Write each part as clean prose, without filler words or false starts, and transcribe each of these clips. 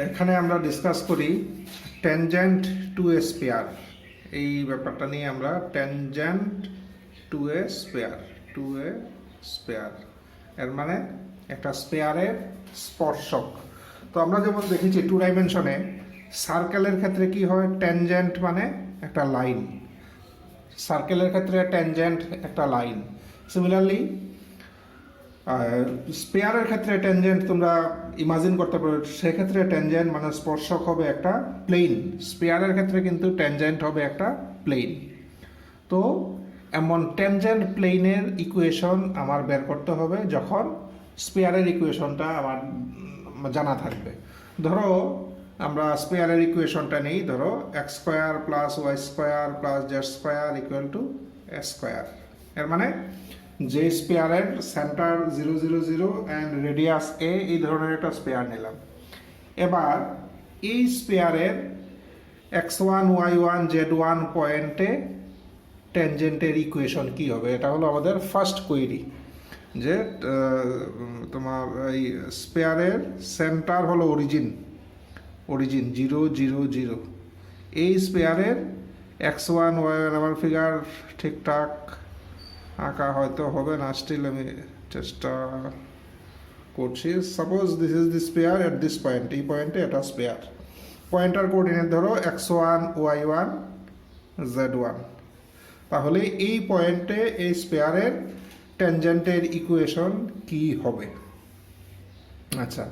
এখানে আমরা ডিসকাস করি ট্যানজেন্ট টু এ স্পেয়ার। এই ব্যাপারটা নিয়ে আমরা ট্যানজেন্ট টু এ স্পেয়ার এর মানে একটা স্পেয়ারের স্পর্শক। তো আমরা যেমন দেখেছি টু ডাইমেনশনে সার্কেলের ক্ষেত্রে কি হয়, ট্যানজেন্ট মানে একটা লাইন, সার্কেলের ক্ষেত্রে ট্যানজেন্ট একটা লাইন। সিমিলারলি স্পেয়ারের ক্ষেত্রে ট্যানজেন্ট তোমরা ইমাজিন করতে পারো, সেক্ষেত্রে ট্যানজেন্ট মানে স্পর্শক হবে একটা প্লেন, স্পেয়ারের ক্ষেত্রে কিন্তু ট্যানজেন্ট হবে একটা প্লেন। তো এমন ট্যানজেন্ট প্লেনের ইকুয়েশন আমার বের করতে হবে যখন স্পেয়ারের ইকুয়েশনটা আমার জানা থাকবে। ধরো আমরা স্পেয়ারের ইকুয়েশনটা নেই, ধরো x square plus y square plus z square equal to a square. এর মানে যে স্পেয়ারের সেন্টার 0 0 0 অ্যান্ড রেডিয়াস এ, এই ধরনের একটা স্পেয়ার নিলাম। এবার এই স্পেয়ারের x1 y1 z1 পয়েন্টে ট্যানজেন্টের ইকুয়েশন কি হবে, এটা হলো আমাদের ফার্স্ট কোয়েরি। যে তোমার এই স্পেয়ারের সেন্টার হলো অরিজিন 0 0 0, এই স্পেয়ারের x1 y1, আমার ফিগার ঠিকঠাক আঁকা হয়তো হবে না, স্টিল আমি চেষ্টা করছি। Suppose this is the spare at this point, এই পয়েন্টে এটা স্পেয়ার, পয়েন্টার কোঅর্ডিনেট ধরো x1 y1 z1। তাহলে এই পয়েন্টে এই স্পেয়ারের ট্যানজেন্টের ইকুয়েশন কি হবে? আচ্ছা,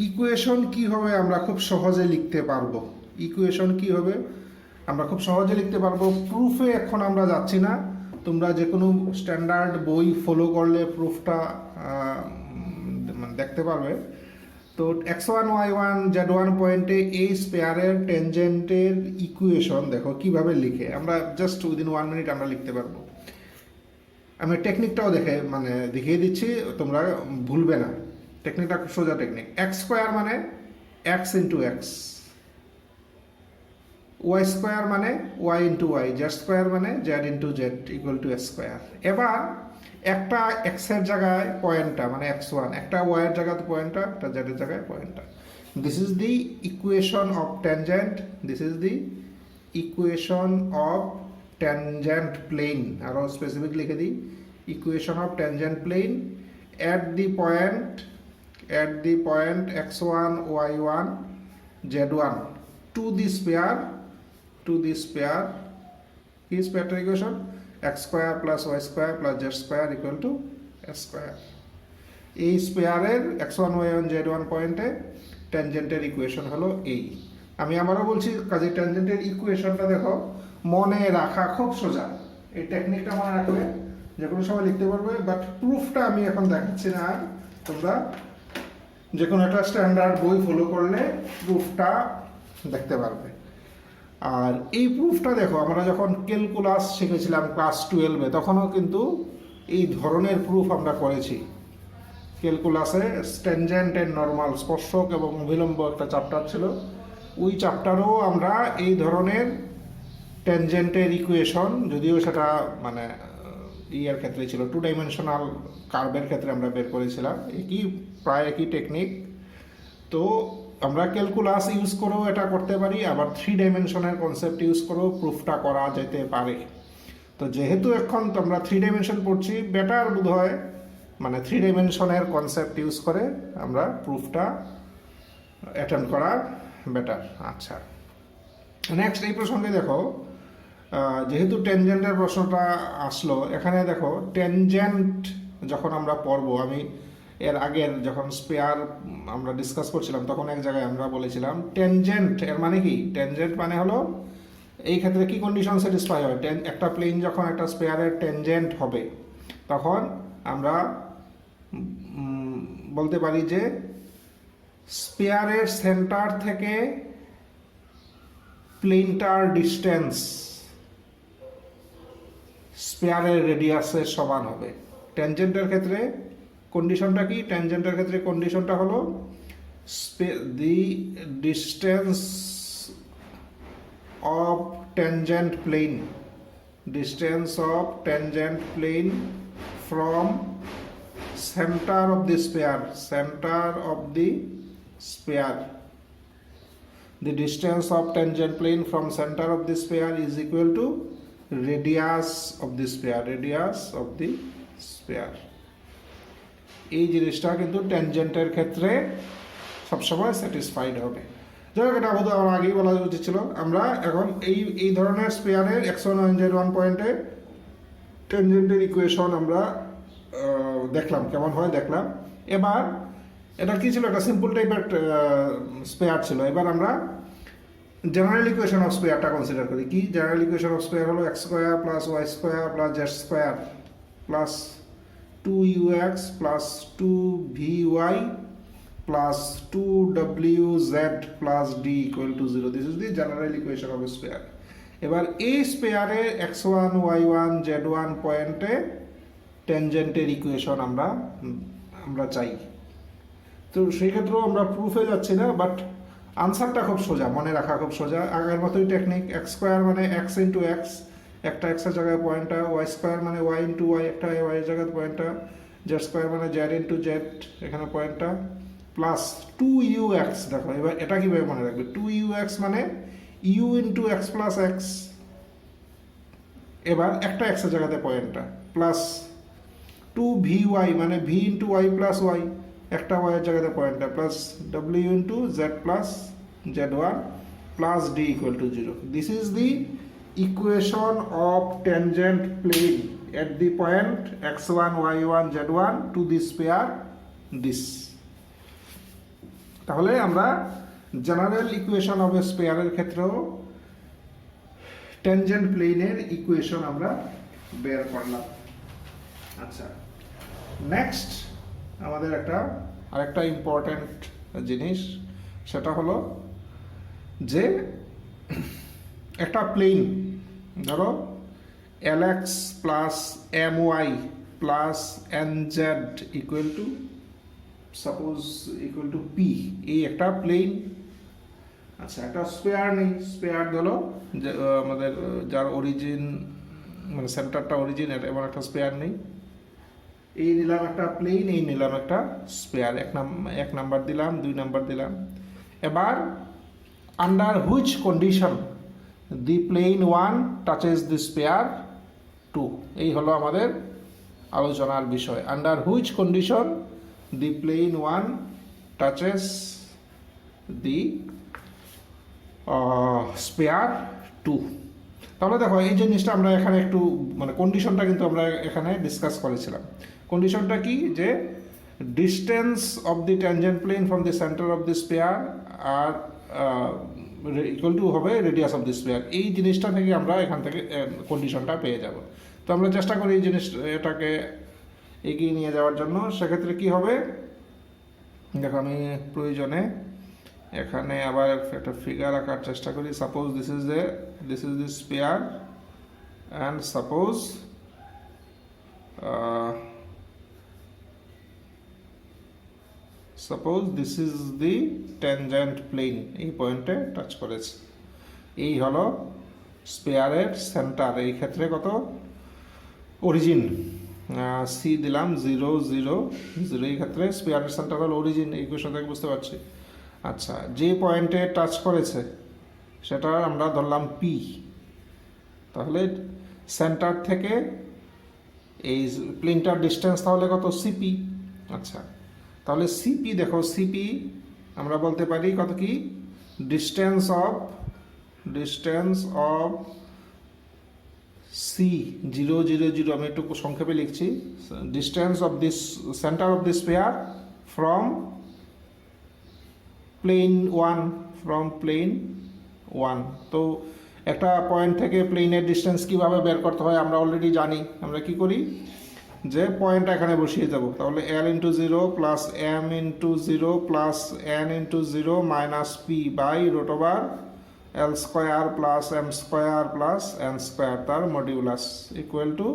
ইকুয়েশন কি হবে আমরা খুব সহজে লিখতে পারবো। ইকুয়েশন কি হবে আমরা খুব সহজে লিখতে পারবো। প্রুফে এখন আমরা যাচ্ছি না, তোমরা যে কোনো স্ট্যান্ডার্ড বই ফলো করলে প্রুফটা দেখতে পারবে। তো x1 y1 z1 পয়েন্টে এই স্পেয়ারের ট্যানজেন্টের ইকুয়েশন দেখো কিভাবে লিখে, আমরা জাস্ট উইদিন 1 মিনিট আমরা লিখতে পারবো। আমি টেকনিকটাও দেখিয়ে দিচ্ছি, তোমরা ভুলবে না। টেকনিকটা খুব সোজা টেকনিক। এক্স স্কোয়ার মানে X into X, Y square মানে Y into Y, Z square মানে Z into Z equal to X square. এবার একটা এক্সের জায়গায় পয়েন্টটা মানে x1, একটা ওয়াইয়ের জায়গায় পয়েন্টটা, একটা জেডের জায়গায় পয়েন্টটা। This is the equation of tangent, this is the equation of tangent plane. আরও স্পেসিফিক লিখে দিই, equation of tangent plane at the point x1 y1 z1 to the sphere is sphere equation x square plus y square plus z square equal to s square। এই স্পেয়ারের x1 y1 z1 পয়েন্টে ট্যানজেন্টের equation হলো এই। আমি আবারও বলছি, কাজে ট্যানজেন্টের ইকুয়েশনটা দেখো মনে রাখা খুব সোজা, এই টেকনিকটা মনে রাখলে যে কোনো সময় লিখতে পারবে। বাট প্রুফটা আমি এখন দেখাচ্ছি না, তোমরা যে কোনো একটা স্ট্যান্ডার্ড বই ফলো করলে প্রুফটা দেখতে পারবে। আর এই প্রুফটা দেখো, আমরা যখন ক্যালকুলাস শিখেছিলাম ক্লাস 12-এ, তখনও কিন্তু এই ধরনের প্রুফ আমরা করেছি। ক্যালকুলাসে ট্যানজেন্ট এন্ড নর্মাল, স্পর্শক এবং অভিলম্ব একটা চ্যাপ্টার ছিল, ওই চ্যাপ্টারও আমরা এই ধরনের ট্যানজেন্টের ইকুয়েশন, যদিও সেটা ইয়ার ক্ষেত্রে ছিল, টু ডাইমেনশনাল কার্ভের ক্ষেত্রে আমরা বের করেছিলাম, প্রায় একই টেকনিক। তো আমরা ক্যালকুলাস ইউজ করেও এটা করতে পারি, আবার 3 ডাইমেনশনের কনসেপ্ট ইউজ করেও প্রুফটা করা যেতে পারে। তো যেহেতু এখন আমরা 3 ডাইমেনশন পড়ছি, বেটার বোধ হয় 3 ডাইমেনশনের কনসেপ্ট ইউজ করে আমরা প্রুফটা অ্যাটেম্প করা বেটার। আচ্ছা, নেক্সট এই প্রসঙ্গে দেখো, যেহেতু ট্যানজেন্টের প্রশ্নটা আসলো, এখানে দেখো ট্যানজেন্ট যখন আমরা পড়বো, আমি এর আগের যখন স্পেয়ার আমরা ডিসকাস করছিলাম তখন এক জায়গায় আমরা বলেছিলাম ট্যানজেন্ট এর মানে কি। ট্যানজেন্ট মানে হলো এই ক্ষেত্রে কি কন্ডিশন স্যাটিসফাই হয়, একটা প্লেন যখন একটা স্পেয়ারের ট্যানজেন্ট হবে, তখন আমরা বলতে পারি যে স্পেয়ারের সেন্টার থেকে প্লেনটার ডিস্টেন্স স্পেয়ারের রেডিয়াসের সমান হবে। ট্যানজেন্টের ক্ষেত্রে কন্ডিশনটা কি? ট্যানজেন্টের ক্ষেত্রে কন্ডিশনটা হলো the distance of tangent plane from center of the sphere the distance of tangent plane from center of the sphere is equal to radius of the sphere, radius of the sphere. এই জিনিসটা কিন্তু ট্যানজেন্টের ক্ষেত্রে সবসময় satisfied হবে। যাই হোক, এটা বোধ হয় আমার আগেই বলা উচিত ছিল। আমরা এখন এই ধরনের স্পেয়ারের x1 y z1 পয়েন্টে ট্যানজেন্টের ইকুয়েশন আমরা দেখলাম, কেমন হয় দেখলাম। এবার এটা কি ছিল, একটা সিম্পল টাইপের স্পেয়ার ছিল। এবার আমরা জেনারেল ইকুয়েশন অফ স্পেয়ারটা কনসিডার করি। কি জেনারেল ইকুয়েশন অফ স্পেয়ার হলো x square plus y square plus z square plus 2ux plus 2vy plus 2wz plus d equal to 0. This is the general equation of a sphere. এবার এই স্পেয়ারে x1 y1 z1 পয়েন্টে ট্যানজেন্টের equation আমরা চাই। তো সেই ক্ষেত্রেও আমরা প্রুফে যাচ্ছি না, বাট আনসারটা খুব সোজা, মনে রাখা খুব সোজা। আগের মতোই টেকনিক, x স্কোয়ার মানে x ইন্টু এক্স, একটা এক্সের জায়গায় পয়েন্টটা, y স্কোয়ার মানে y ইন্টু ওয়াই, একটা y এর জায়গায় পয়েন্টটা, z স্কোয়ার মানে z ইন্টু জেড, এখানে পয়েন্টটা, প্লাস 2ux। দেখো এবার এটা কীভাবে মনে রাখবে, 2ux মানে u into x plus x, এবার একটা এক্সের জায়গাতে পয়েন্টটা, প্লাস 2vy মানে v into y plus y, একটা ওয়াইয়ের জায়গাতে পয়েন্টটা, plus w into z plus z1 plus d equal to 0. This is the equation of tangent plane at the point x1 y1 z1 to the sphere this. তাহলে আমরা general equation of এ স্পেয়ারের ক্ষেত্রেও tangent প্লেনের equation আমরা বের করলাম। আচ্ছা, next আমাদের আরেকটা ইম্পর্ট্যান্ট জিনিস, সেটা হলো যে একটা প্লেন, ধরো lx plus my plus nz equal to suppose equal to p, এই একটা প্লেন। আচ্ছা, একটা স্পেয়ার নেই, স্পেয়ার ধরো আমাদের যার অরিজিন মানে সেন্টারটা অরিজিন, এবার একটা স্পেয়ার নেই, এই নিলাম একটা প্লেন, এই নিলাম একটা স্পেয়ার, এক নাম্বার দিলাম, 2 নাম্বার দিলাম। এবার under which condition the plane 1 touches the sphere 2, এই হলো আমাদের আলোচনার বিষয়। Under which condition the plane 1 touches the sphere 2। তাহলে দেখো এই জিনিসটা আমরা এখানে একটু মানে কন্ডিশনটা কিন্তু আমরা এখানে ডিসকাস করেছিলাম। কন্ডিশনটা কি, যে distance of the tangent plane from the centre of the sphere আর ইকুয়াল টু হবে রেডিয়াস অফ দি স্পেয়ার। এই জিনিসটা থেকে আমরা এখান থেকে কন্ডিশনটা পেয়ে যাব। তো আমরা চেষ্টা করি এই এটাকে এগিয়ে নিয়ে যাওয়ার জন্য। সেক্ষেত্রে কি হবে, দেখো আমি প্রয়োজনে এখানে আবার একটা ফিগার আঁকার চেষ্টা করি। Suppose this is the sphere and suppose this is the tangent plane, এই পয়েন্টে টাচ করেছে। এই হলো স্পেয়ারের সেন্টার, এই ক্ষেত্রে কত অরিজিন সি দিলাম 0 0 0, এই ক্ষেত্রে স্পেয়ারের সেন্টার হলো অরিজিন, এই কোয়েশন থেকে বুঝতে পারছি। আচ্ছা, যে পয়েন্টে টাচ করেছে সেটা আমরা ধরলাম পি, তাহলে সেন্টার থেকে এই প্লেনটার ডিস্টেন্স তাহলে কত, সিপি। আচ্ছা, তাহলে সিপি দেখো, সিপি আমরা বলতে পারি কত, কি ডিস্টেন্স অফ সি 0 0 0, আমি একটু সংক্ষেপে লিখছি, distance of this centre of this sphere from plane 1। তো একটা পয়েন্ট থেকে প্লেনের ডিস্টেন্স কিভাবে বের করতে হয় আমরা অলরেডি জানি। আমরা কি করি, যে পয়েন্টটা এখানে বসিয়ে যাব, তাহলে l into 0 plus m into 0 plus n into 0 minus P by root over l square plus m square plus n square তার মডিউলাস ইকুয়াল টু,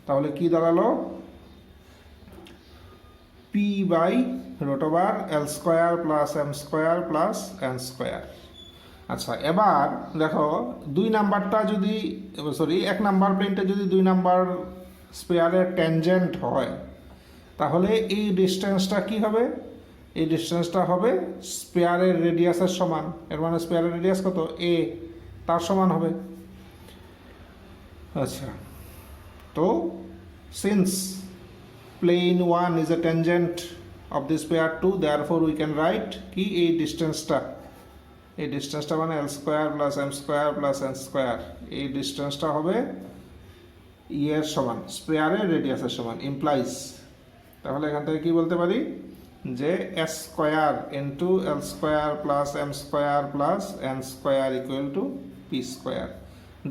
তাহলে কি দাঁড়ালো, p by root over l square plus m square plus n square. আচ্ছা, এবার দেখো 2 নাম্বারটা যদি sorry 1 number প্লেনটা যদি 2 নাম্বার স্পেয়ারের ট্যানজেন্ট হয়, তাহলে এই ডিস্টেন্সটা কি হবে, এই ডিস্টেন্সটা হবে স্পেয়ারের রেডিয়াসের সমান, এর মানে স্পেয়ারের রেডিয়াস কত এ, তার সমান হবে। আচ্ছা, তো since plane 1 is a tangent of the sphere 2, therefore we can write কি এই ডিস্টেন্সটা মানে l square plus m square plus n square, এই ডিস্টেন্সটা হবে এর সমান, স্পেয়ারের রেডিয়াসের সমান, ইমপ্লাইজ। তাহলে এখান থেকে কি বলতে পারি যে s square into l square plus m square plus n square equal to p square.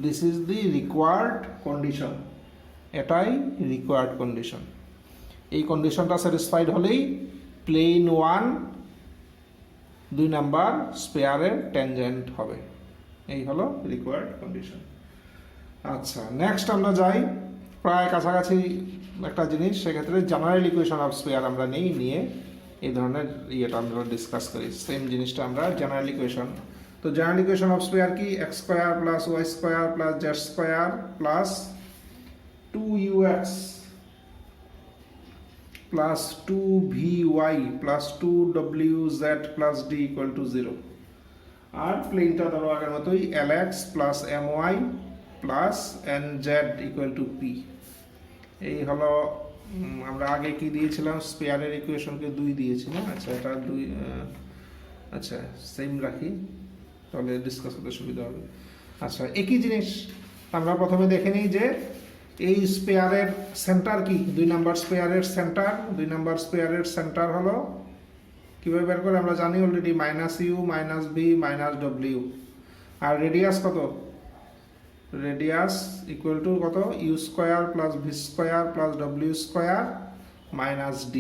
This is the required condition, এটাই রিকোয়ার্ড কন্ডিশন। এই কন্ডিশনটা স্যাটিসফাইড হলেই প্লেন 1 2 নাম্বার স্পেয়ারের ট্যানজেন্ট হবে। এই হলো রিকোয়ার্ড কন্ডিশন। আচ্ছা, নেক্সট আমরা যাই প্রায় কাছাকাছি একটা জিনিস, সেক্ষেত্রে জেনারেল ইকুয়েশন অফ স্পেয়ার আমরা নিয়ে এই ধরনের ইয়েটা আমরা ডিসকাস করি। সেম জিনিসটা আমরা জেনারেল ইকুয়েশন, তো জেনারেল ইকুয়েশন অফ স্পেয়ার কি x square plus y square plus z square plus 2ux plus 2vy plus 2wz plus d equal to 0। আর প্লেনটা ধরো আগের মতোই lx plus my plus nz equal to p। এই হলো আমরা আগে কি দিয়েছিলাম, স্পেয়ারের ইকুয়েশনকে 2 দিয়েছি না? আচ্ছা, এটা 2, আচ্ছা সেম রাখি তাহলে ডিসকাস করতে সুবিধা হবে। আচ্ছা, একই জিনিস আমরা প্রথমে দেখে নিই যে এই স্পেয়ারের সেন্টার কি, 2 নাম্বার স্পেয়ারের সেন্টার, 2 নাম্বার স্পেয়ারের সেন্টার হলো কিভাবে বের করে আমরা জানি অলরেডি, -u -v -w। আর রেডিয়াস কত, রেডিয়াস ইকুয়াল টু কত, u square plus v square plus w square minus d।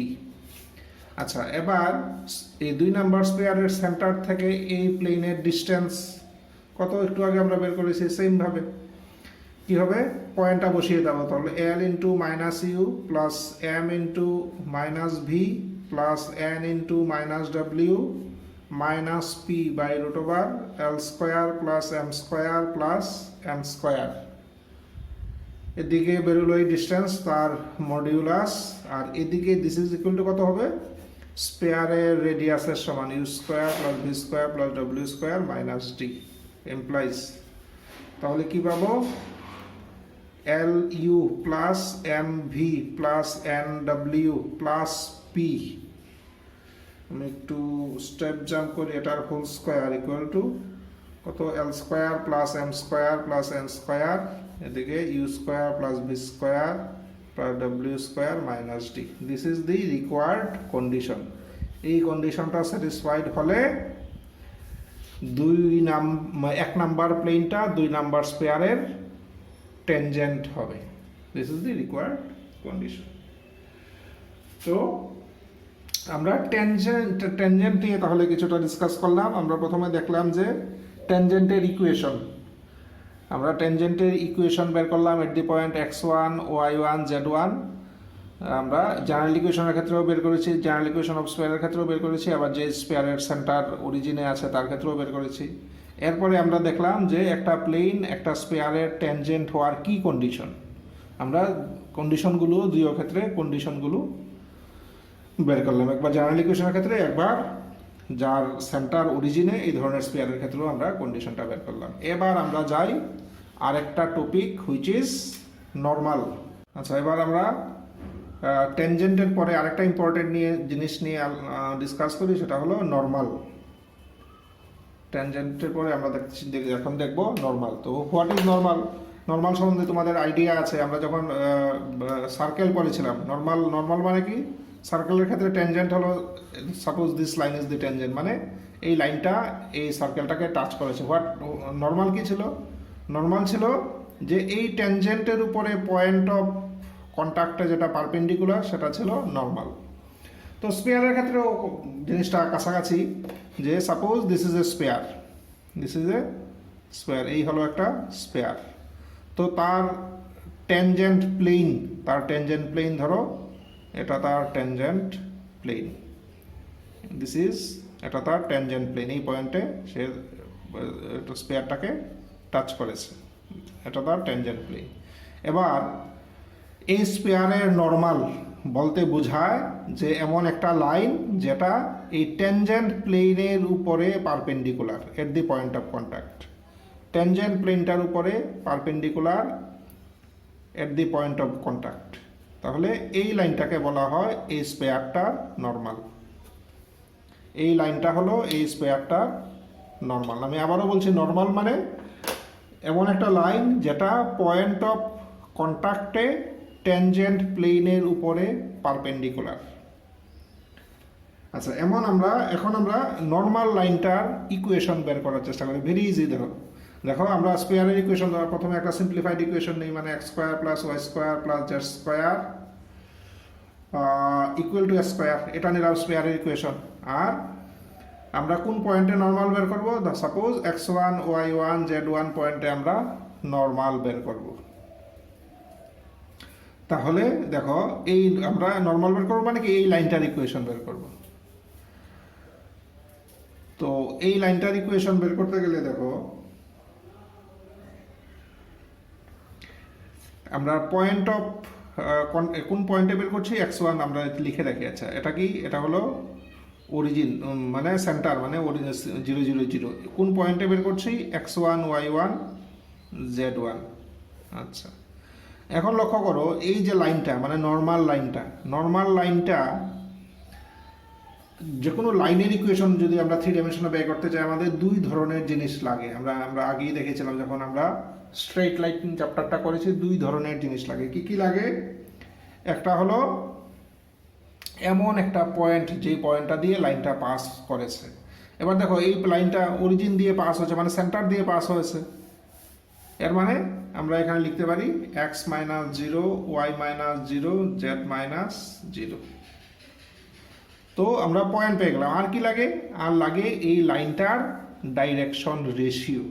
আচ্ছা, এবার এই 2 নাম্বার স্পেয়ারের সেন্টার থেকে এই প্লেনের ডিস্টেন্স কত, একটু আগে আমরা বের করেছি, সেম ভাবে কি হবে, পয়েন্টটা বসিয়ে দেবো। তাহলে l into minus u plus m into minus v plus n into minus ডাব্লিউ minus P by root over l square plus m square plus n square. এদিকে বেরোলো এই ডিস্টেন্স, তার মডিউলাস, আর এদিকে দিস ইজ ইকুয়াল টু কত হবে, স্পেয়ারের রেডিয়াসের সমান, u square plus V square plus ডব্লিউ স্কোয়ার মাইনাস ডি এমপ্লাইজ। তাহলে কি পাবো, l u plus m v plus n ডাব্লিউ প্লাস পি, আমি একটু স্টেপ জাম্প করি, এটার হোল স্কোয়ার ইকুয়াল টু কত, L square plus M square plus N square, এদিকে U square plus V square plus W square minus D. This is the required condition. এই কন্ডিশনটা satisfied হলে 1 number প্লেনটা 2 number স্পেয়ারের tangent হবে। This is the required condition. তো আমরা tangent নিয়ে তাহলে কিছুটা ডিসকাস করলাম। আমরা প্রথমে দেখলাম যে ট্যানজেন্টের ইকুয়েশন, আমরা ট্যানজেন্টের ইকুয়েশন বের করলাম এট the point x1 y1 z1। আমরা জেনারেল ইকুয়েশনের ক্ষেত্রেও বের করেছি, জেনারেল ইকুয়েশন অফ স্পেয়ারের ক্ষেত্রেও বের করেছি, আবার যে স্পেয়ারের সেন্টার অরিজিনে আছে তার ক্ষেত্রেও বের করেছি। এরপরে আমরা দেখলাম যে একটা প্লেন একটা স্পেয়ারের ট্যানজেন্ট হওয়ার কি কন্ডিশন, আমরা কন্ডিশনগুলো দুইও ক্ষেত্রে কন্ডিশনগুলো বের করলাম, একবার জেনারেল ইকুয়েশনের ক্ষেত্রে, একবার যার সেন্টার অরিজিনে এই ধরনের স্পেয়ারের ক্ষেত্রেও আমরা কন্ডিশনটা বের করলাম। এবার আমরা যাই আরেকটা টপিক হুইচ ইজ নর্মাল। আচ্ছা, এবার আমরা ট্যানজেন্টের পরে আরেকটা ইম্পর্টেন্ট জিনিস নিয়ে ডিসকাস করি, সেটা হলো নর্মাল। ট্যানজেন্টের পরে আমরা এখন দেখব নর্মাল। তো হোয়াট ইজ নর্মাল, নর্মাল সম্বন্ধে তোমাদের আইডিয়া আছে, আমরা যখন সার্কেল পড়েছিলাম। নর্মাল মানে কি, সার্কেলের ক্ষেত্রে ট্যানজেন্ট হলো, suppose this line is the tangent, মানে এই লাইনটা এই সার্কেলটাকে টাচ করেছে। হোয়াট নর্মাল কি ছিল, নর্মাল ছিল যে এই ট্যানজেন্টের উপরে পয়েন্ট অফ কন্ট্যাক্টে যেটা পারপেন্ডিকুলার সেটা ছিল নর্মাল। তো স্পেয়ারের ক্ষেত্রেও জিনিসটা কাছাকাছি, যে suppose this is a spare, this is a spare, এই হলো একটা স্পেয়ার। তো তার ট্যানজেন্ট প্লেন ধরো এটা তার ট্যানজেন্ট প্লেন, এটা তার ট্যানজেন্ট প্লেন, এই পয়েন্টে সে স্পেয়ারটাকে টাচ করেছে, এটা তার ট্যানজেন্ট প্লেন। এবার এই স্পেয়ারের নর্মাল বলতে বোঝায় যে এমন একটা লাইন যেটা এই ট্যানজেন্ট প্লেনের উপরে perpendicular at the point of contact. Tangent প্লেনটার উপরে perpendicular at the point of contact. তাহলে এই লাইনটাকে বলা হয় এই স্পেয়ারটা নর্মাল। এই লাইনটা হলো এই স্পেয়ারটা নর্মাল। আমি আবারও বলছি, নর্মাল মানে এমন একটা লাইন যেটা পয়েন্ট অফ কন্ট্যাক্টে ট্যানজেন্ট প্লেনের উপরে পারপেন্ডিকুলার। আচ্ছা, এখন আমরা নর্মাল লাইনটার ইকুয়েশন বের করার চেষ্টা করি। Very easy. দেখো আমরা স্কোয়ারের ইকুয়েশন প্রথমে একটা সিম্পলিফাইড ইকুয়েশন নেই, মানে x square plus y square plus z square equal to square, এটা নিলাম স্কোয়ারের ইকুয়েশন। আর আমরা কোন পয়েন্টে নর্মাল বের করবো? সাপোজ x1 y1 z1 পয়েন্টে আমরা নর্মাল বের করব। তাহলে দেখো এই আমরা নর্মাল বের করবো মানে কি এই লাইনটার ইকুয়েশন বের করব। তো এই লাইনটার ইকুয়েশন বের করতে গেলে দেখো আমরা পয়েন্ট অফ কোন পয়েন্টে বের করছি? x1 আমরা লিখে রাখি। আচ্ছা, এটা কি? এটা হলো অরিজিন, মানে সেন্টার, মানে অরিজিন 0 0 0। কোন পয়েন্টে বের করছি? x1 y1 z1। আচ্ছা, এখন লক্ষ্য করো এই যে লাইনটা, মানে নর্মাল লাইনটা যে কোনো লাইনের ইকুয়েশন যদি আমরা 3 ডাইমেনশনে বের করতে চাই, আমাদের দুই ধরনের জিনিস লাগে। আমরা আগেই দেখেছিলাম যখন আমরা স্ট্রেট লাইন চ্যাপ্টারটা করেছি, দুই ধরনের জিনিস লাগে। কি কি লাগে? একটা হলো এমন একটা পয়েন্ট যে পয়েন্টটা দিয়ে লাইনটা পাস করেছে। এবার দেখো এই লাইনটা অরিজিন দিয়ে পাস হয়েছে, মানে সেন্টার দিয়ে পাস হয়েছে। এর মানে আমরা এখানে লিখতে পারি x minus 0 y minus 0 z minus 0। তো আমরা পয়েন্ট পেয়ে গেলাম। আর কি লাগে? আর লাগে এই লাইনটার ডাইরেকশন রেশিও।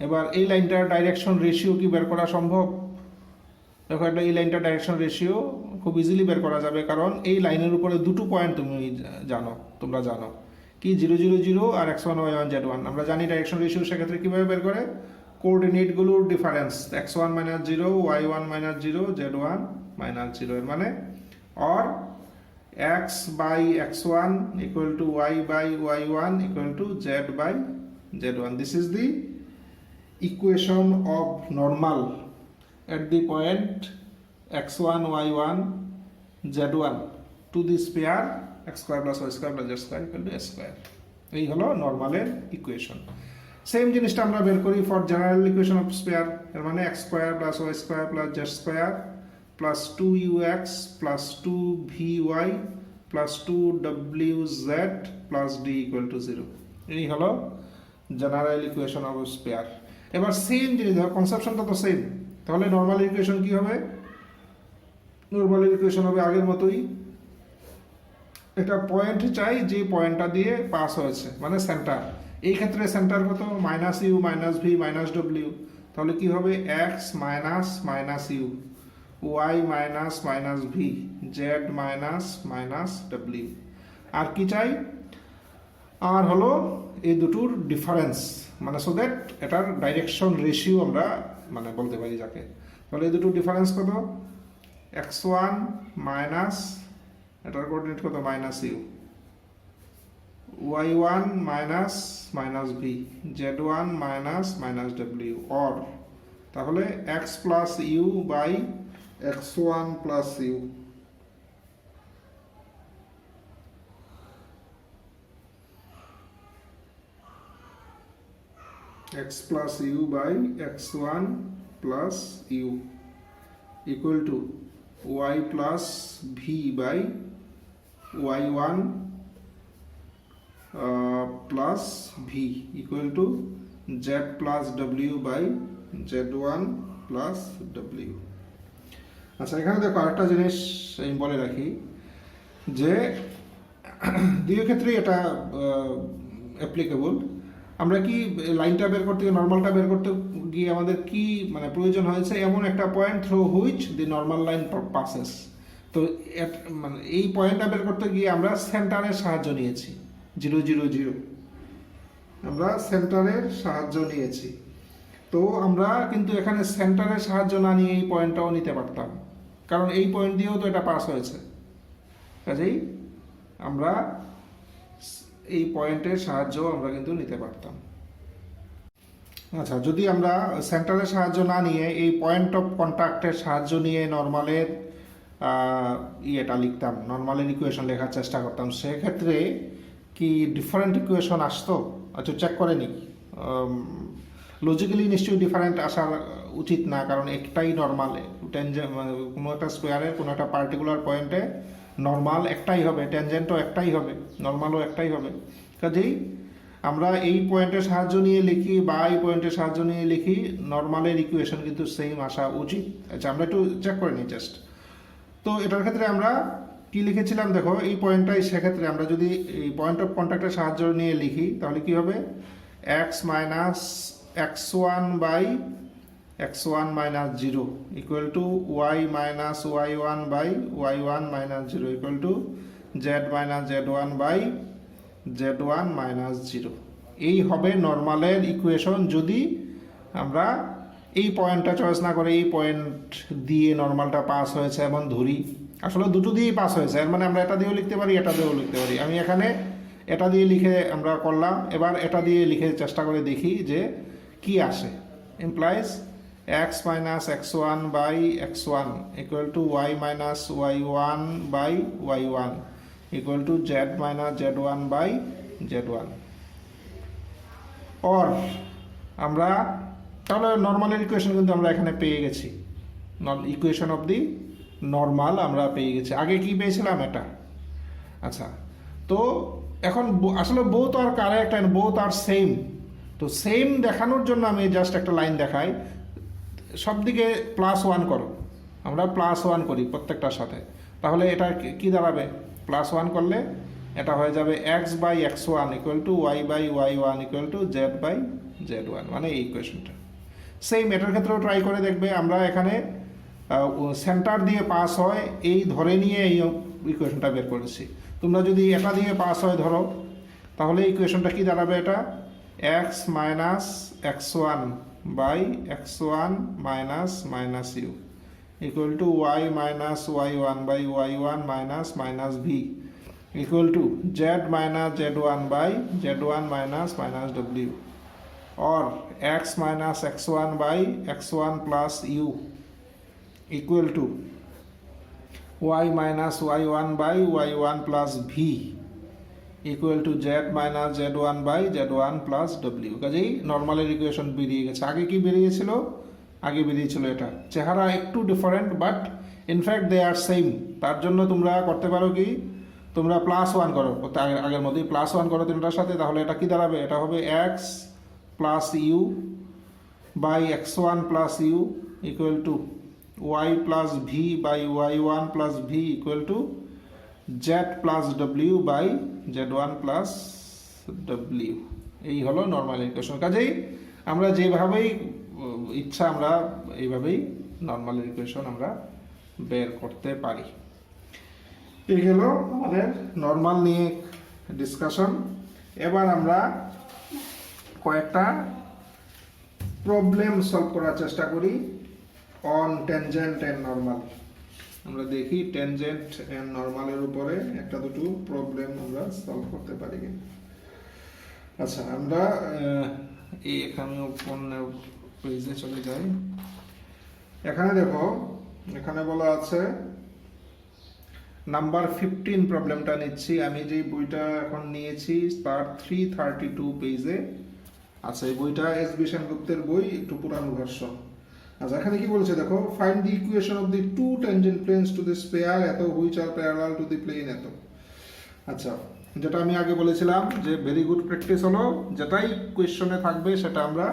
এবার এই লাইনটার ডাইরেকশন রেশিও কি বের করা সম্ভব? দেখো এই লাইনটার ডাইরেকশন রেশিও খুব ইজিলি বের করা যাবে, কারণ এই লাইনের উপরে দুটো পয়েন্ট তোমরা জানো কি 0 0 0 আর x1 y1 z1। আমরা জানি ডাইরেকশন রেশিও, সেক্ষেত্রে কীভাবে বের করে? কোঅর্ডিনেটগুলোর difference x1 minus 0 y1 minus 0 z1 minus 0। এর মানে or x by x1 equal to y by y1 equal to z by z1. This is the equation of normal at the point x1 y1 z1 to the sphere x square plus y square plus z square equal to s square. এই হলো নর্মালের equation. Same জিনিসটা আমরা বের করি for general equation of spare. এর মানে x square plus y square plus z square plus 2ux plus 2vy plus 2wz plus d equal to 0। এই হলো জেনারেল ইকুয়েশন অফ স্পেয়ার। এবার সেম জিনিস, কনসেপশনটা তো সেম। তাহলে নর্মাল ইকুয়েশন কি হবে? নর্মাল ইকুয়েশন হবে আগের মতোই। এটা পয়েন্ট চাই যে পয়েন্টটা দিয়ে পাস হয়েছে, মানে সেন্টার। এই ক্ষেত্রে সেন্টার কত? Minus U minus V minus W. তাহলে কি হবে? X minus minus U, Y minus minus V, Z minus minus W. আর কি চাই? আর হলো এই দুটোর ডিফারেন্স, মানে সো দ্যাট এটার ডাইরেকশন রেশিও আমরা মানে বলতে পারি যাকে। তাহলে এই দুটোর ডিফারেন্স কত? x1 মাইনাস, এটার কোঅর্ডিনেট কত? Minus u, y1 minus minus v, z1 minus minus ডব্লিউ। অর তাহলে x plus u by x1 plus u. x plus u by x1 plus u equal to y plus v by y1 plus v equal to z plus w by z1 plus w। আচ্ছা, এখানে দেখো আরেকটা জিনিস আমি বলে রাখি যে দুই ক্ষেত্রেই এটা অ্যাপ্লিকেবল। আমরা কি লাইনটা বের করতে গিয়ে, নর্মালটা বের করতে গিয়ে আমাদের কি মানে প্রয়োজন হয়েছে? এমন একটা point through which the normal line passes. তো মানে এই পয়েন্টটা বের করতে গিয়ে আমরা সেন্টারের সাহায্য নিয়েছি, 0 0 0। আমরা সেন্টারের সাহায্য নিয়েছি। তো আমরা কিন্তু এখানে সেন্টারের সাহায্য না নিয়ে এই পয়েন্টটাও নিতে পারতাম। কারণ এই পয়েন্ট দিয়েও তো এটা পাস হয়েছে, কাজেই আমরা এই পয়েন্টের সাহায্য আমরা কিন্তু নিতে পারতাম। আচ্ছা, যদি আমরা সেন্টারের সাহায্য না নিয়ে এই পয়েন্ট অফ কন্ট্যাক্টের সাহায্য নিয়ে নর্মালের ইয়েটা লিখতাম, নর্মালের ইকুয়েশন লেখার চেষ্টা করতাম, সেক্ষেত্রে কি ডিফারেন্ট ইকুয়েশন আসতো? আচ্ছা, চেক করে নিই। লজিক্যালি নিশ্চয়ই ডিফারেন্ট আসার উচিত না, কারণ একটাই নর্মাল, কোনো একটা স্কোয়ারের কোনো একটা পার্টিকুলার পয়েন্টে নর্মাল একটাই হবে, ট্যানজেন্টও একটাই হবে, নর্মালও একটাই হবে। কাজেই আমরা এই পয়েন্টের সাহায্য নিয়ে লিখি বা এই পয়েন্টের সাহায্য নিয়ে লিখি, নর্মালের ইকুয়েশন কিন্তু সেম আসা উচিত। আচ্ছা, আমরা একটু চেক করে নিই জাস্ট। তো এটার ক্ষেত্রে আমরা কি লিখেছিলাম দেখো, এই পয়েন্টটাই, সেক্ষেত্রে আমরা যদি এই পয়েন্ট অফ কন্ট্যাক্টের সাহায্য নিয়ে লিখি তাহলে কি হবে, x minus x1 by x1 minus 0 equal to y minus y1 by y1 minus 0 equal to z minus z1 by z1 minus 0। এই হবে নর্মালের ইকুয়েশন যদি আমরা এই পয়েন্টটা চয়েস না করে এই পয়েন্ট দিয়ে নর্মালটা পাস হয়েছে এমন ধরি। আসলে দুটো দিয়েই পাস হয়েছে, এর মানে আমরা এটা দিয়েও লিখতে পারি, এটা দিয়েও লিখতে পারি। আমি এখানে এটা দিয়ে লিখে আমরা করলাম, এবার এটা দিয়ে লিখে চেষ্টা করে দেখি যে কি আসে। Implies x minus x1 by x1 equal to y minus y1 by y1 equal to z minus z1 by z1। Or আমরা তাহলে নর্মালের ইকুয়েশন কিন্তু আমরা এখানে পেয়ে গেছি, ইকুয়েশন অফ দি নর্মাল আমরা পেয়ে গেছি। আগে কি পেয়েছিলাম এটা। আচ্ছা, তো এখন আসলে both are correct and both are same. তো সেম দেখানোর জন্য আমি জাস্ট একটা লাইন দেখাই, সব দিকে +1 করো, আমরা +1 করি প্রত্যেকটার সাথে, তাহলে এটা কি দাঁড়াবে, +1 করলে এটা হয়ে যাবে x by x1 equal to y by y1 equal to z by z1, মানে এই ইকুয়েশনটা সেম। এটার ক্ষেত্রেও ট্রাই করে দেখবে। আমরা এখানে সেন্টার দিয়ে পাস হয় এই ধরে নিয়ে এই ইকুয়েশনটা বের করেছি। তোমরা যদি এটা দিয়ে পাস হয় ধরো, তাহলে ইকুয়েশনটা কি দাঁড়াবে, এটা x minus x1 by x1 minus minus u equal to y minus y1 by y1 minus minus v equal to z minus z1 by z1 minus minus w, or x minus x1 by x1 plus u equal to y minus y1 by y1 plus v equal to z minus z1 by z1 plus w। কাজেই নর্মালের equation বেরিয়ে গেছে। আগে কি বেরিয়েছিল, আগে বেরিয়েছিল এটা, চেহারা একটু different but in fact they are same. তার জন্য তোমরা করতে পারো কি, তোমরা +1 করো, আগের মধ্যেই +1 করো তিনটার সাথে, তাহলে এটা কি দাঁড়াবে, এটা হবে x plus u by x1 plus u equal to y plus v by y1 plus v equal to z plus w by z1 plus w। এই হলো নর্মাল ইকুয়েশন। কাজেই আমরা যেভাবেই ইচ্ছা আমরা এইভাবেই নর্মাল ইকুয়েশন আমরা বের করতে পারি। এই গেল আমাদের নর্মাল নিয়ে ডিসকাশন। এবার আমরা কয়েকটা প্রবলেম সলভ করার চেষ্টা করি অন ট্যানজেন্ট এন্ড নর্মাল। আমরা দেখি ট্যানজেন্ট এন্ড নর্মালের উপরে একটা দুটো প্রবলেম আমরা সলভ করতে পারি কিনা। আচ্ছা, আমরা এখানে পেজে চলে যাই। এখানে দেখো, এখানে বলা আছে নাম্বার 15 প্রবলেমটা নিচ্ছি আমি, যে বইটা এখন নিয়েছি তার 332 পেজে আচ্ছা, এই বইটা এস.বি. সেনগুপ্তের বই, একটু পুরানো ভার্সন। আচ্ছা, এখানে কি বলছে দেখো, find the equation of the two tangent planes to this sphere এত which are parallel to the plane এত। আচ্ছা, যেটা আমি আগে বলেছিলাম যে ভেরি গুড প্র্যাকটিস হলো, যেটাই কোয়েশ্চনে থাকবে সেটা আমরা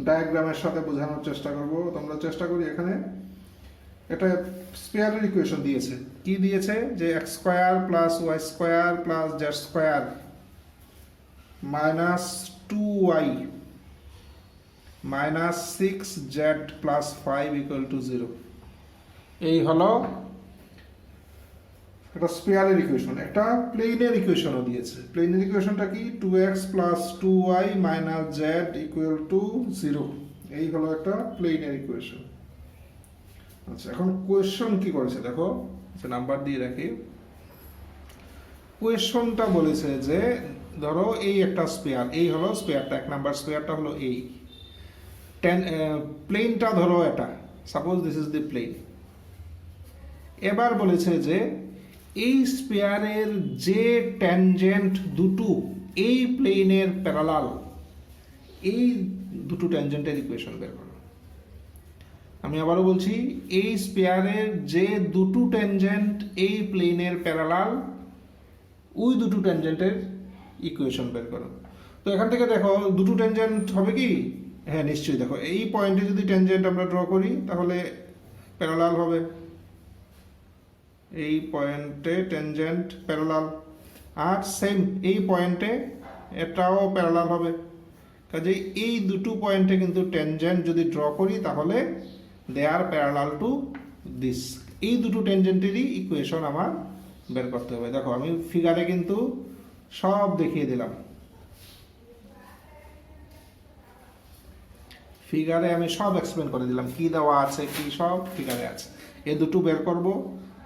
ডায়াগ্রামের সাথে বোঝানোর চেষ্টা করব। তোমরা চেষ্টা করি, এখানে এটা স্পেয়ারের ইকুয়েশন দিয়েছে, কি দিয়েছে, যে x square plus y square plus z square minus 2y minus 6z plus 5 equal to 0। এই হলো এটা স্পেয়ারের ইকুয়েশন। একটা প্লেনের ইকুয়েশনও দিয়েছে। প্লেনের ইকুয়েশনটা কি, 2x plus 2y minus z equal to 0। এই হলো একটা প্লেনের ইকুয়েশন। আচ্ছা, এখন কোয়েশ্চন কি করেছে দেখো, নাম্বার দিয়ে রাখি। কোয়েশ্চনটা বলেছে যে ধরো এই একটা স্পেয়ার, এই হলো স্পেয়ারটা, এক নাম্বার স্পেয়ারটা হলো এই প্লেনটা ধরো এটা, suppose this is the plane. এবার বলেছে যে এই স্পেয়ারের যে ট্যানজেন্ট দুটো এই প্লেনের প্যারালাল, এই দুটো ট্যানজেন্টের ইকুয়েশন বের করো। আমি আবারও বলছি, এই স্পেয়ারের যে দুটো ট্যানজেন্ট এই প্লেনের প্যারালাল, ওই দুটো ট্যানজেন্টের ইকুয়েশন বের করো। তো এখান থেকে দেখো দুটো ট্যানজেন্ট হবে কি, হ্যাঁ নিশ্চয়ই। দেখো এই পয়েন্টে যদি ট্যানজেন্ট আমরা ড্র করি তাহলে প্যারালাল হবে, এই পয়েন্টে ট্যানজেন্ট প্যারালাল, আর সেম এই পয়েন্টে এটাও প্যারালাল হবে। কাজে এই দুটো পয়েন্টে কিন্তু ট্যানজেন্ট যদি ড্র করি তাহলে দে আর প্যারালাল টু দিস। এই দুটো ট্যানজেন্টেরই ইকুয়েশন আমার বের করতে হবে। দেখো আমি ফিগারে কিন্তু সব দেখিয়ে দিলাম, ফিগারে আমি সব এক্সপ্লেন করে দিলাম, কি দেওয়া আছে কি সব ফিগারে আছে। এই দুটো বের করব,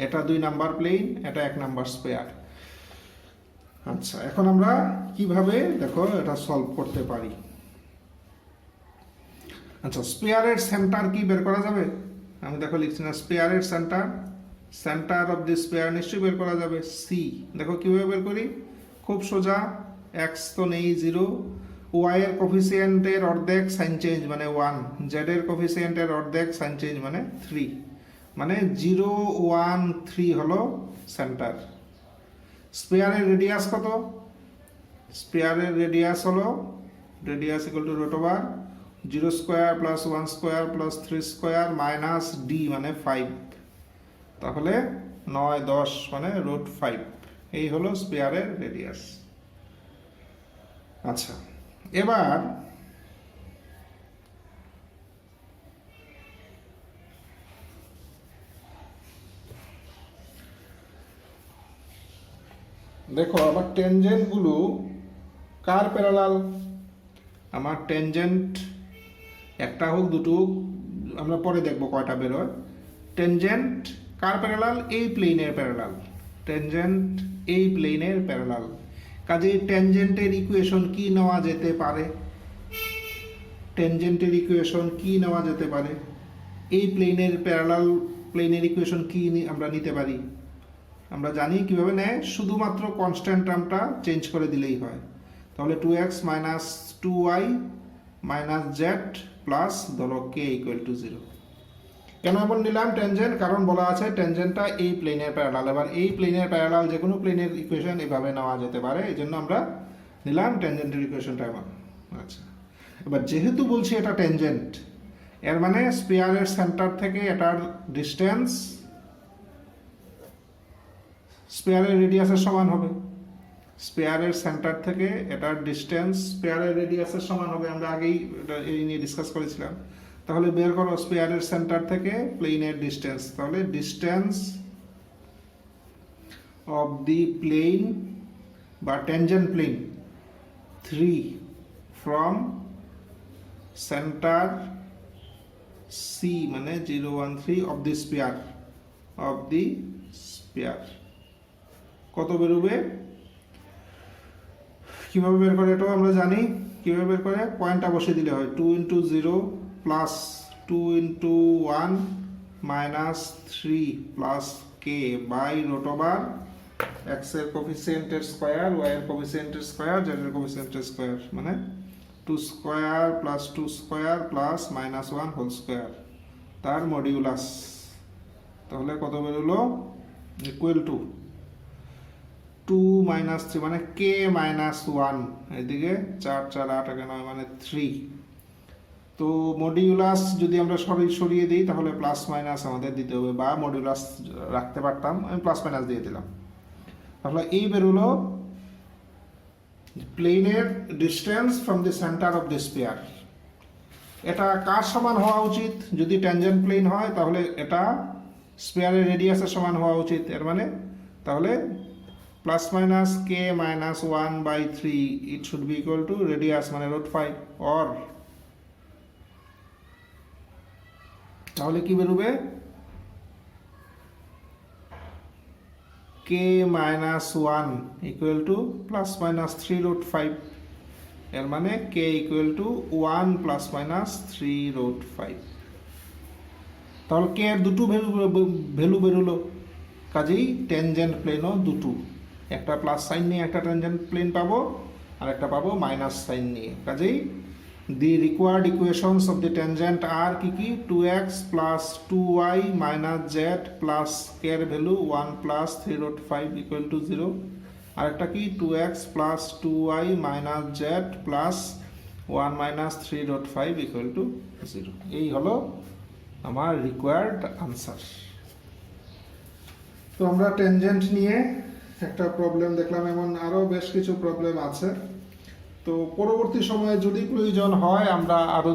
এটা 2 নাম্বার প্লেন, এটা 1 নাম্বার স্পেয়ার। আচ্ছা, এখন আমরা কিভাবে দেখো এটা সলভ করতে পারি। আচ্ছা, স্পেয়ারের সেন্টার কি বের করা যাবে? আমি দেখো লিখছি না, স্পেয়ারের centre, centre of the sphere নিশ্চয়ই বের করা যাবে, সি। দেখো কিভাবে বের করি, খুব সোজা, এক্স তো নেই 0, ওয়াই এর কোফিসিয়েন্টের অর্ধেক সাইন চেঞ্জ মানে 1, জেড এর কোফিসিয়েন্টের অর্ধেক সাইন চেঞ্জ মানে 3, মানে 0 1 3 হলো সেন্টার। স্পেয়ারের রেডিয়াস কত? স্পেয়ারের রেডিয়াস হলো, radius equal to root over 0 square plus 1 square plus 3 square minus d মানে 5, তাহলে 9 10 মানে রুট 5। এই হলো স্পেয়ারের রেডিয়াস। আচ্ছা, এবার দেখো আমার ট্যানজেন্টগুলো কার প্যারালাল। আমার ট্যানজেন্ট একটা হোক দুটো হোক, আমরা পরে দেখবো কয়টা বেরোয়। ট্যানজেন্ট কার প্যারালাল? এই প্লেনের প্যারালাল। ট্যানজেন্ট এই প্লেনের প্যারালাল, কাজেই ট্যানজেন্টের ইকুয়েশন কি নেওয়া যেতে পারে? ট্যানজেন্টের ইকুয়েশন কি নেওয়া যেতে পারে? এই প্লেনের প্যারালাল প্লেনের ইকুয়েশন কি আমরা নিতে পারি? আমরা জানি কিভাবে নেয়, শুধুমাত্র কনস্ট্যান্ট টার্মটা চেঞ্জ করে দিলেই হয়। তাহলে 2x minus 2y minus Z plus ধরো কে ইকুয়াল টু 0। কেন এমন নিলাম ট্যানজেন্ট? কারণ বলা আছে ট্যানজেন্টটা এই প্লেনের প্যারালাল। এবার এই প্লেনের প্যারালাল যে কোনো প্লেনের ইকুয়েশন এভাবে নেওয়া যেতে পারে, এই জন্য আমরা নিলাম ট্যানজেন্টের ইকুয়েশনটা এমন। আচ্ছা, এবার যেহেতু বলছি এটা ট্যানজেন্ট, এর মানে স্পেয়ারের সেন্টার থেকে এটার ডিস্টেন্স স্পেয়ারের রেডিয়াসের সমান হবে। স্পেয়ারের সেন্টার থেকে এটার ডিস্টেন্স স্পেয়ারের রেডিয়াসের সমান হবে, আমরা আগেই এটা এই নিয়ে ডিসকাস করেছিলাম। তাহলে বের করো স্পেয়ারের সেন্টার থেকে প্লেনের ডিস্টেন্স। তাহলে ডিস্টেন্স অফ দি প্লেন বা tangent plane 3 from centre c মানে 0 1 3 of the sphere, of the sphere কত বেরোবে? কিভাবে বের করে এটাও আমরা জানি। কিভাবে বের করে? পয়েন্টটা বসিয়ে দিলে হয়, 2 into 0 plus 2 into 1 minus 3 plus k by root over x এর কোফিসিয়েন্টের স্কোয়ার, ওয়াই এর কোফিসিয়েন্টের স্কোয়ার, জেড এর কোফিসিয়েন্টের স্কোয়ার, মানে 2 square plus 2 square plus minus 1 whole square, তার মডিউলাস। তাহলে কত বেরোলো? ইকুয়াল টু 2 মাইনাস 3 মানে কে মাইনাস 1, এদিকে 4 4 8 একে 9 মানে 3। তো মডিউলাস যদি আমরা সরিয়ে দিই তাহলে প্লাস মাইনাস আমাদের দিতে হবে, বা মডিউলাস রাখতে পারতাম, আমি প্লাস মাইনাস দিয়ে দিলাম। তাহলে এই বেরোলো প্লেনের distance from the centre of the spare. এটা কার সমান হওয়া উচিত? যদি ট্যানজেন্ট প্লেন হয় তাহলে এটা স্পেয়ারের রেডিয়াসের সমান হওয়া উচিত। এর মানে তাহলে plus minus K minus 1/3 it should be equal to radius মানে √5, অর তাহলে কি বেরোবে? K minus one equal to plus minus 3√5, এর মানে K equal to 1 plus minus 3√5। তাহলে কে এর দুটো ভ্যালু বেরোলো, কাজেই টেনজেন্ট প্লেনও দুটো, একটা প্লাস সাইন নিয়ে একটা টেনজেন্ট প্লেন পাবো, আর একটা পাবো মাইনাস সাইন নিয়ে। কাজেই the required equations of the tangent আর কি কি, 2x plus 2y minus Z plus K এর ভ্যালু 1 প্লাস 3√5 ইকুয়াল টু 0, আর একটা কি 2x plus 2y minus Z plus 1 minus 3√5 equal to 0। এই হলো আমার রিকোয়ার্ড আনসার। তো আমরা টেনজেন্ট নিয়ে একটা প্রবলেম দেখলাম, এমন আরও বেশ কিছু প্রবলেম আছে। তো পরবর্তী সময়ে যদি প্রয়োজন হয় আমরা আরও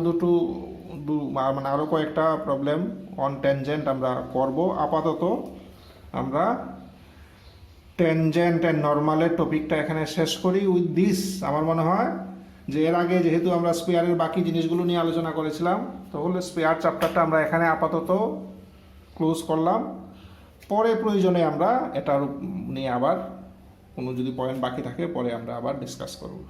মানে আরও কয়েকটা প্রবলেম অন টেনজেন্ট আমরা করব। আপাতত আমরা টেনজেন্ট অ্যান্ড নর্মালের টপিকটা এখানে শেষ করি। উইথ দিস আমার মনে হয় যে এর আগে যেহেতু আমরা স্পেয়ারের বাকি জিনিসগুলো নিয়ে আলোচনা করেছিলাম, তাহলে স্পেয়ার চ্যাপ্টারটা আমরা এখানে আপাতত ক্লোজ করলাম। পরে প্রয়োজনে আমরা এটার নিয়ে আবার কোনো যদি পয়েন্ট বাকি থাকে পরে আমরা আবার ডিসকাস করব।